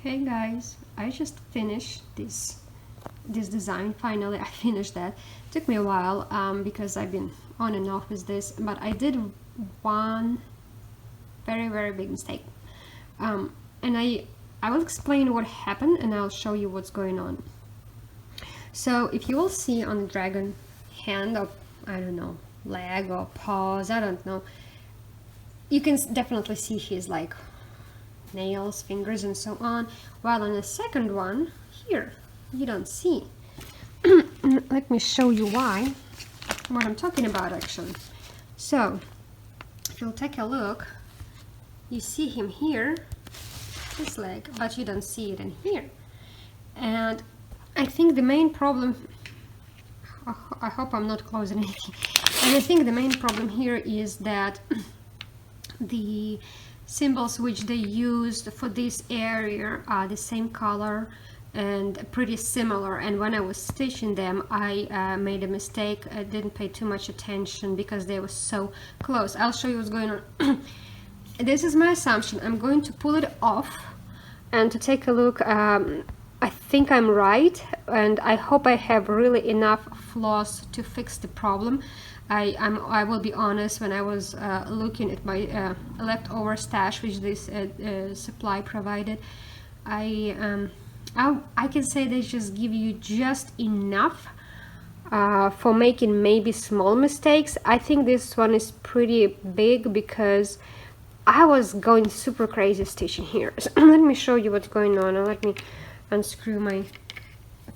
Hey guys, I just finished this design. Finally, I finished that. Took me a while because I've been on and off with this, but I did one very big mistake. And I will explain what happened and I'll show you what's going on. So if you will see on the dragon hand, or I don't know, leg or paws, I don't know, you can definitely see his like nails, fingers and so on, while on the second one here you don't see. Let me show you why, what I'm talking about actually. So if you'll take a look, you see him here, this leg, but you don't see it in here. And I think the main problem, I hope I'm not closing anything, and I think the main problem here is that the symbols which they used for this area are the same color and pretty similar, and when I was stitching them I made a mistake. I didn't pay too much attention because they were so close. I'll show you what's going on. This is my assumption. I'm going to pull it off and to take a look. I think I'm right, and I hope I have really enough floss to fix the problem. I will be honest, when I was looking at my leftover stash which this supply provided, I can say they just give you just enough for making maybe small mistakes. I think this one is pretty big because I was going super crazy stitching here. So let me show you what's going on, and let me unscrew my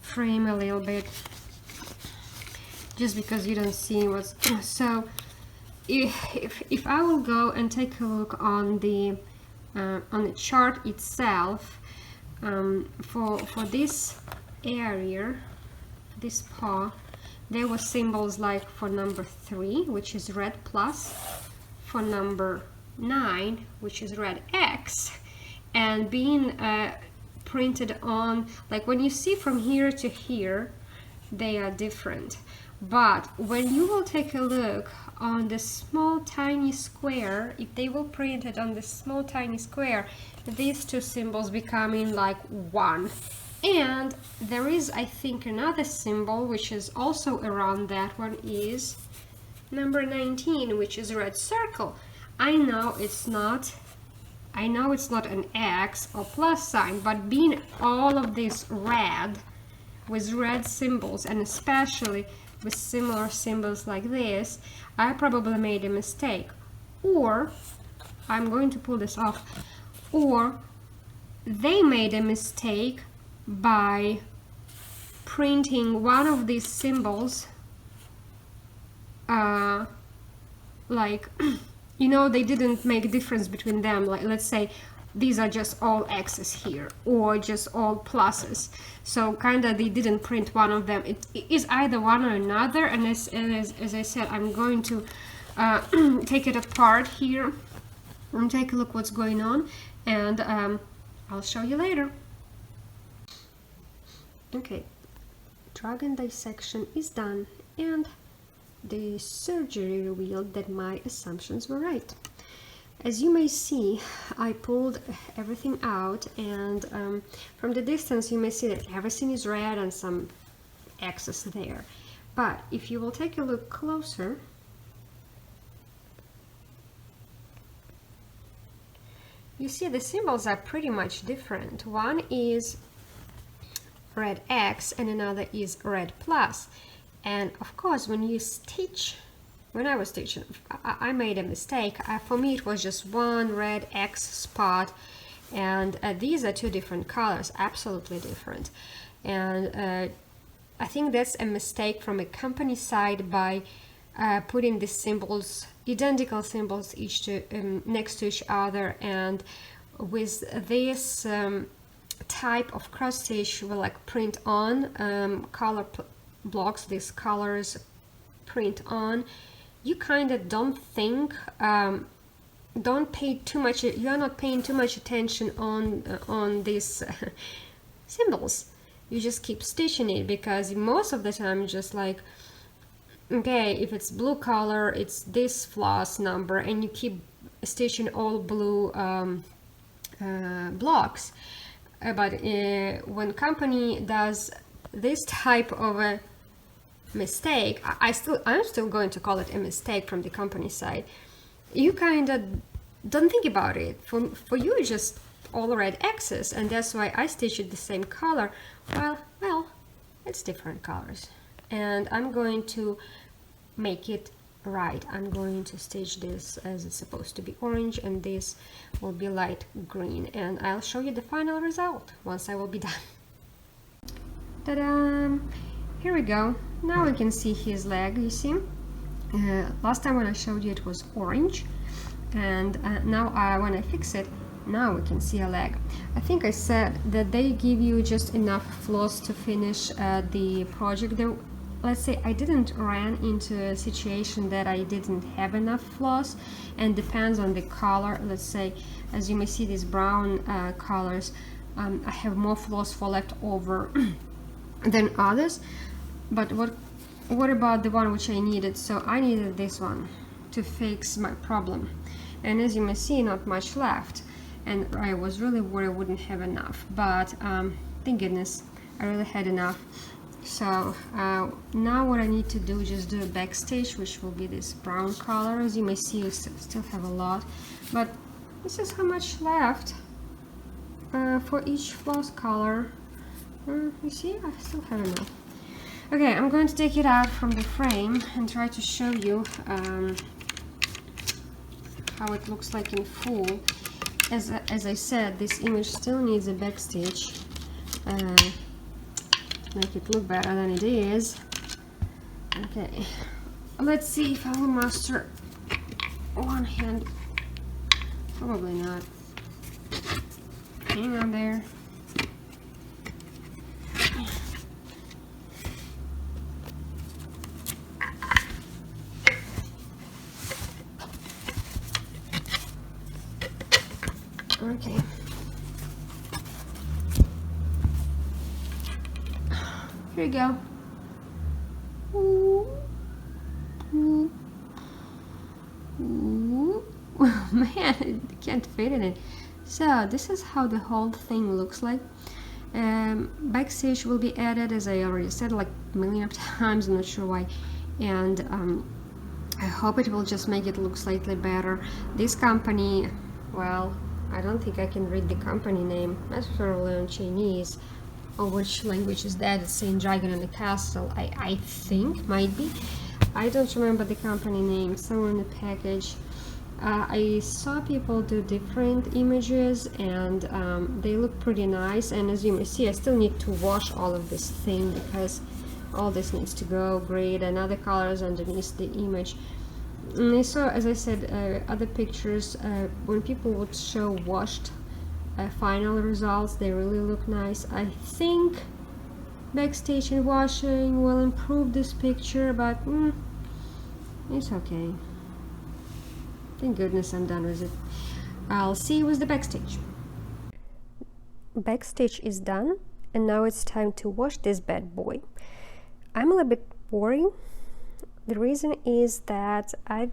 frame a little bit, just because you don't see what's so if I will go and take a look on the chart itself, for this area, this paw, there were symbols like for number 3, which is red plus, for number 9, which is red X, and being printed on, like when you see from here to here, they are different. But when you will take a look on the small tiny square, if they will print it on the small tiny square, these two symbols becoming like one. And there is, I think, another symbol which is also around that one, is number 19, which is red circle. I know it's not an X or plus sign, but being all of this red with red symbols, and especially with similar symbols like this, I probably made a mistake. Or I'm going to pull this off, or they made a mistake by printing one of these symbols like you know, they didn't make a difference between them. Like, let's say these are just all X's here, or just all pluses. So kind of they didn't print one of them. It is either one or another. And as I said, I'm going to take it apart here and take a look what's going on, and I'll show you later. Okay, dragon dissection is done, and the surgery revealed that my assumptions were right. As you may see, I pulled everything out, and from the distance you may see that everything is red and some X's there. But if you will take a look closer, you see the symbols are pretty much different. One is red X and another is red plus. And of course, when you stitch, when I was stitching, I made a mistake. For me, it was just one red X spot, and these are two different colors, absolutely different. And I think that's a mistake from a company side by putting these symbols, identical symbols, next to each other, and with this type of cross stitch, will like print on color blocks, these colors print on, you kind of don't think, don't pay too much, you're not paying too much attention on these symbols. You just keep stitching it, because most of the time you're just like, okay, if it's blue color, it's this floss number, and you keep stitching all blue blocks. but when company does this type of a mistake, I'm still going to call it a mistake from the company side. You kind of don't think about it. For you, it's just all red X's, and that's why I stitch it the same color. Well, it's different colors, and I'm going to make it right. I'm going to stitch this as it's supposed to be orange, and this will be light green, and I'll show you the final result once I will be done. Ta-da! Here we go. Now we can see his leg, you see? Last time when I showed you it was orange, and now when I fix it, now we can see a leg. I think I said that they give you just enough floss to finish the project. Let's say I didn't run into a situation that I didn't have enough floss, and depends on the color. Let's say, as you may see, these brown colors, I have more floss for left over than others. But what about the one which I needed? So I needed this one to fix my problem, and as you may see, not much left, and I was really worried I wouldn't have enough, but thank goodness I really had enough. So now what I need to do is just do a backstage, which will be this brown color. As you may see, you still have a lot, but this is how much left for each floss color. You see, I still have enough. Okay, I'm going to take it out from the frame and try to show you how it looks like in full. As I said, this image still needs a backstage. Make it look better than it is. Okay, let's see if I will master one hand. Probably not. Hang on there. Okay. Here you go. Ooh. Ooh. Ooh. Man, I can't fit in it. So this is how the whole thing looks like. Backstage will be added, as I already said like a million of times, I'm not sure why, and I hope it will just make it look slightly better. This company, well, I don't think I can read the company name. That's probably in Chinese. Or which language is that? It's saying Dragon and the Castle. I think, might be. I don't remember the company name. Somewhere in the package. I saw people do different images, and they look pretty nice. And as you may see, I still need to wash all of this thing because all this needs to go great, and other colors underneath the image. And I saw, as I said, other pictures when people would show washed final results. They really look nice. I think backstage and washing will improve this picture, but it's okay. Thank goodness I'm done with it. I'll see you with the backstage. Backstage is done, and now it's time to wash this bad boy. I'm a little bit worried. The reason is that I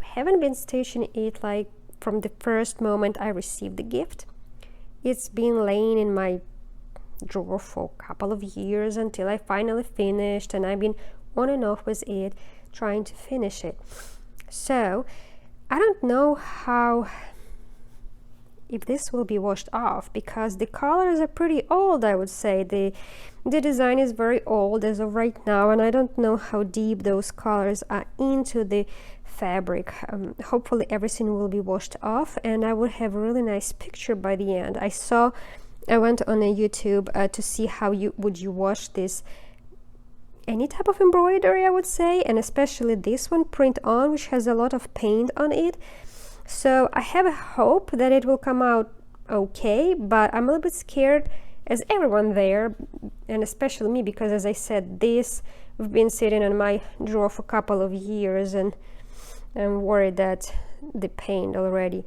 haven't been stitching it like from the first moment I received the gift. It's been laying in my drawer for a couple of years until I finally finished, and I've been on and off with it trying to finish it. So I don't know if this will be washed off, because the colors are pretty old, I would say. The design is very old as of right now, and I don't know how deep those colors are into the fabric. Hopefully everything will be washed off, and I will have a really nice picture by the end. I went on a YouTube to see how would you wash this, any type of embroidery, I would say, and especially this one, print on, which has a lot of paint on it. So I have a hope that it will come out okay, but I'm a little bit scared, as everyone there, and especially me, because as I said, this we've been sitting in my drawer for a couple of years, and I'm worried that the paint already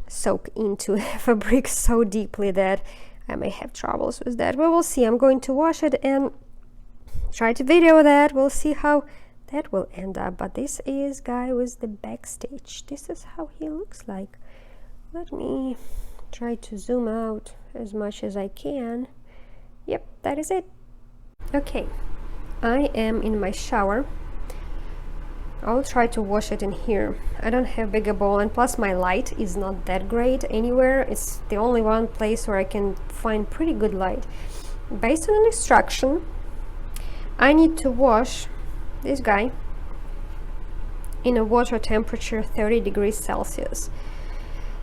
soaked into fabric so deeply that I may have troubles with that. But we'll see. I'm going to wash it and try to video that. We'll see how that will end up. But this is guy with the backstage. This is how he looks like. Let me try to zoom out as much as I can. Yep, that is it. Okay, I am in my shower. I'll try to wash it in here. I don't have bigger bowl, and plus my light is not that great anywhere. It's the only one place where I can find pretty good light. Based on an instruction, I need to wash this guy in a water temperature 30 degrees Celsius.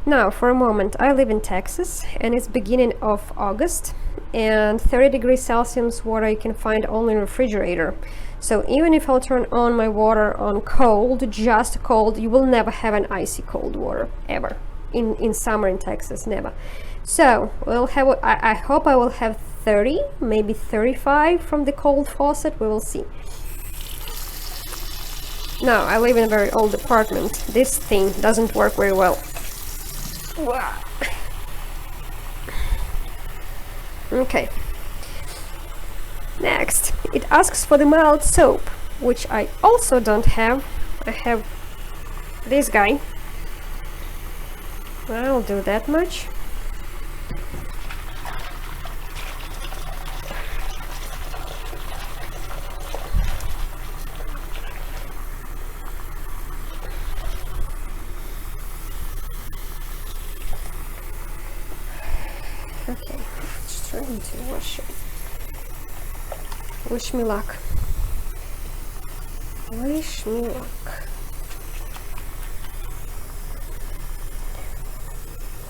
Now, for a moment, I live in Texas and it's beginning of August, and 30 degrees Celsius water you can find only in a refrigerator. So even if I'll turn on my water on cold, just cold, you will never have an icy cold water, ever. In summer in Texas, never. So we'll have, I hope I will have 30, maybe 35 from the cold faucet, we will see. Now, I live in a very old apartment. This thing doesn't work very well. Okay. Next, it asks for the mild soap, which I also don't have. I have this guy. I'll do that much. Okay, just trying to wash it. Wish me luck. Wish me luck.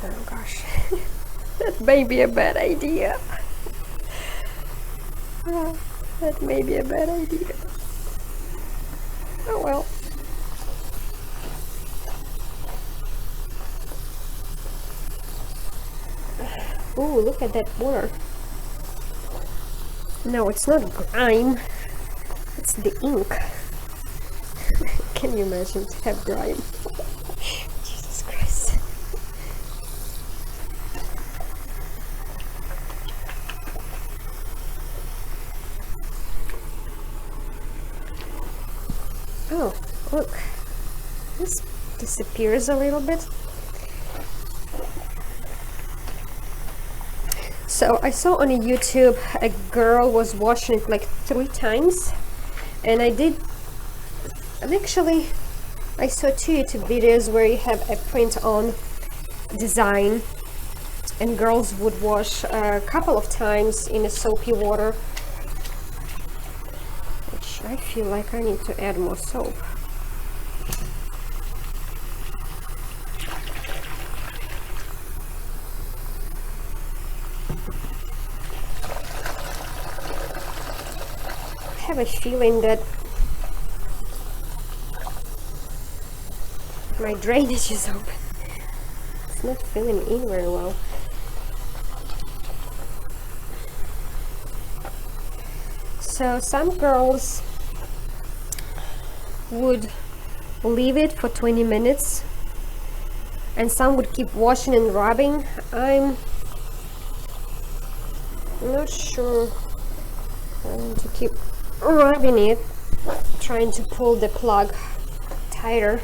Oh gosh, that may be a bad idea. That may be a bad idea. Oh well. Ooh, look at that water. No, it's not grime. It's the ink. Can you imagine to have grime? Jesus Christ. Oh, look. This disappears a little bit. So I saw on YouTube a girl was washing it like 3 times, and actually I saw 2 YouTube videos where you have a print on design and girls would wash a couple of times in a soapy water, which I feel like I need to add more soap. I have a feeling that my drainage is open. It's not filling in very well. So some girls would leave it for 20 minutes and some would keep washing and rubbing. I'm not sure. I need to keep rubbing it, trying to pull the plug tighter.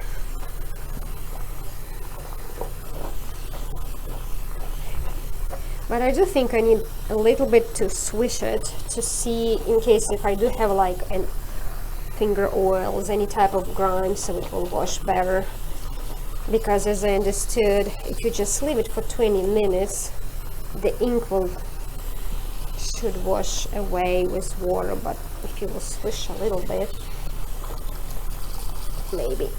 But I do think I need a little bit to swish it to see in case if I do have like an finger oils, any type of grime, so it will wash better. Because as I understood, if you just leave it for 20 minutes, the ink should wash away with water, but if you will swish a little bit, maybe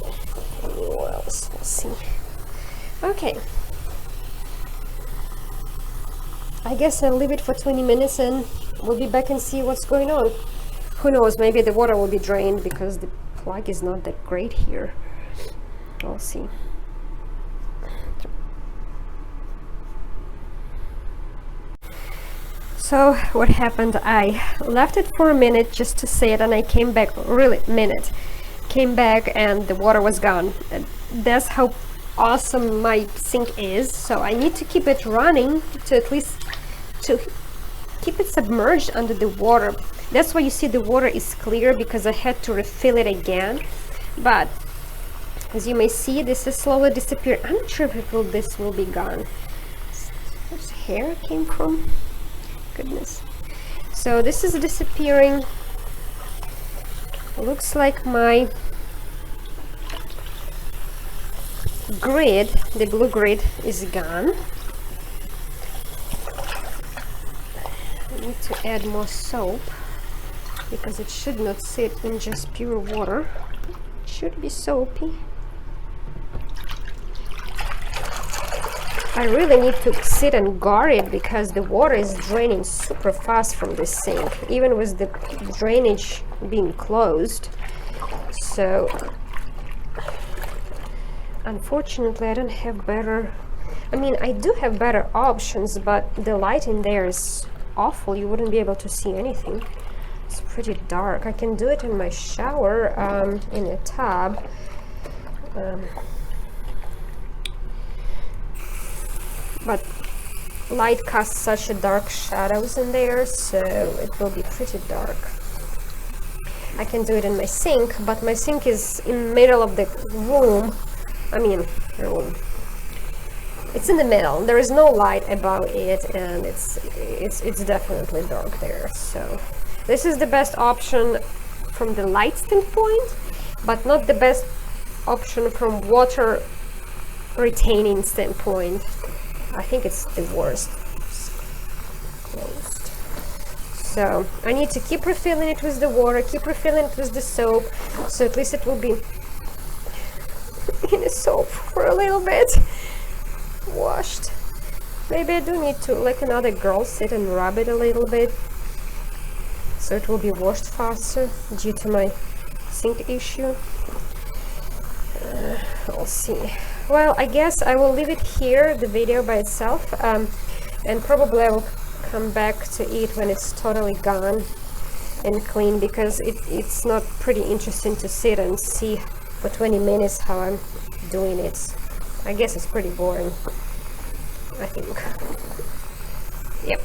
any oils, we'll see. Okay, I guess I'll leave it for 20 minutes and we'll be back and see what's going on. Who knows, maybe the water will be drained because the plug is not that great here. We'll see. So what happened, I left it for a minute just to set, and I came back, really minute, came back and the water was gone. That's how awesome my sink is. So I need to keep it running to at least to keep it submerged under the water. That's why you see the water is clear, because I had to refill it again. But as you may see, this is slowly disappearing. I'm not sure if this will be gone. where's hair came from? Goodness. So this is disappearing. Looks like my grid, the blue grid, is gone. I need to add more soap because it should not sit in just pure water. It should be soapy. I really need to sit and guard it because the water is draining super fast from this sink, even with the drainage being closed. So unfortunately I don't have better, I mean I do have better options, but the light in there is awful. You wouldn't be able to see anything. It's pretty dark. I can do it in my shower, in a tub. But light casts such a dark shadows in there, so it will be pretty dark. I can do it in my sink, but my sink is in the middle of the room. I mean, room. It's in the middle. There is no light above it, and it's definitely dark there. So this is the best option from the light standpoint, but not the best option from water retaining standpoint. I think it's the worst. It's closed. So I need to keep refilling it with the water, keep refilling it with the soap, so at least it will be in the soap for a little bit, washed. Maybe I do need to, like another girl, sit and rub it a little bit, so it will be washed faster due to my sink issue. We'll see. Well, I guess I will leave it here, the video by itself, and probably I will come back to it when it's totally gone and clean, because it's not pretty interesting to sit and see for 20 minutes how I'm doing it. I guess it's pretty boring, I think. Yep.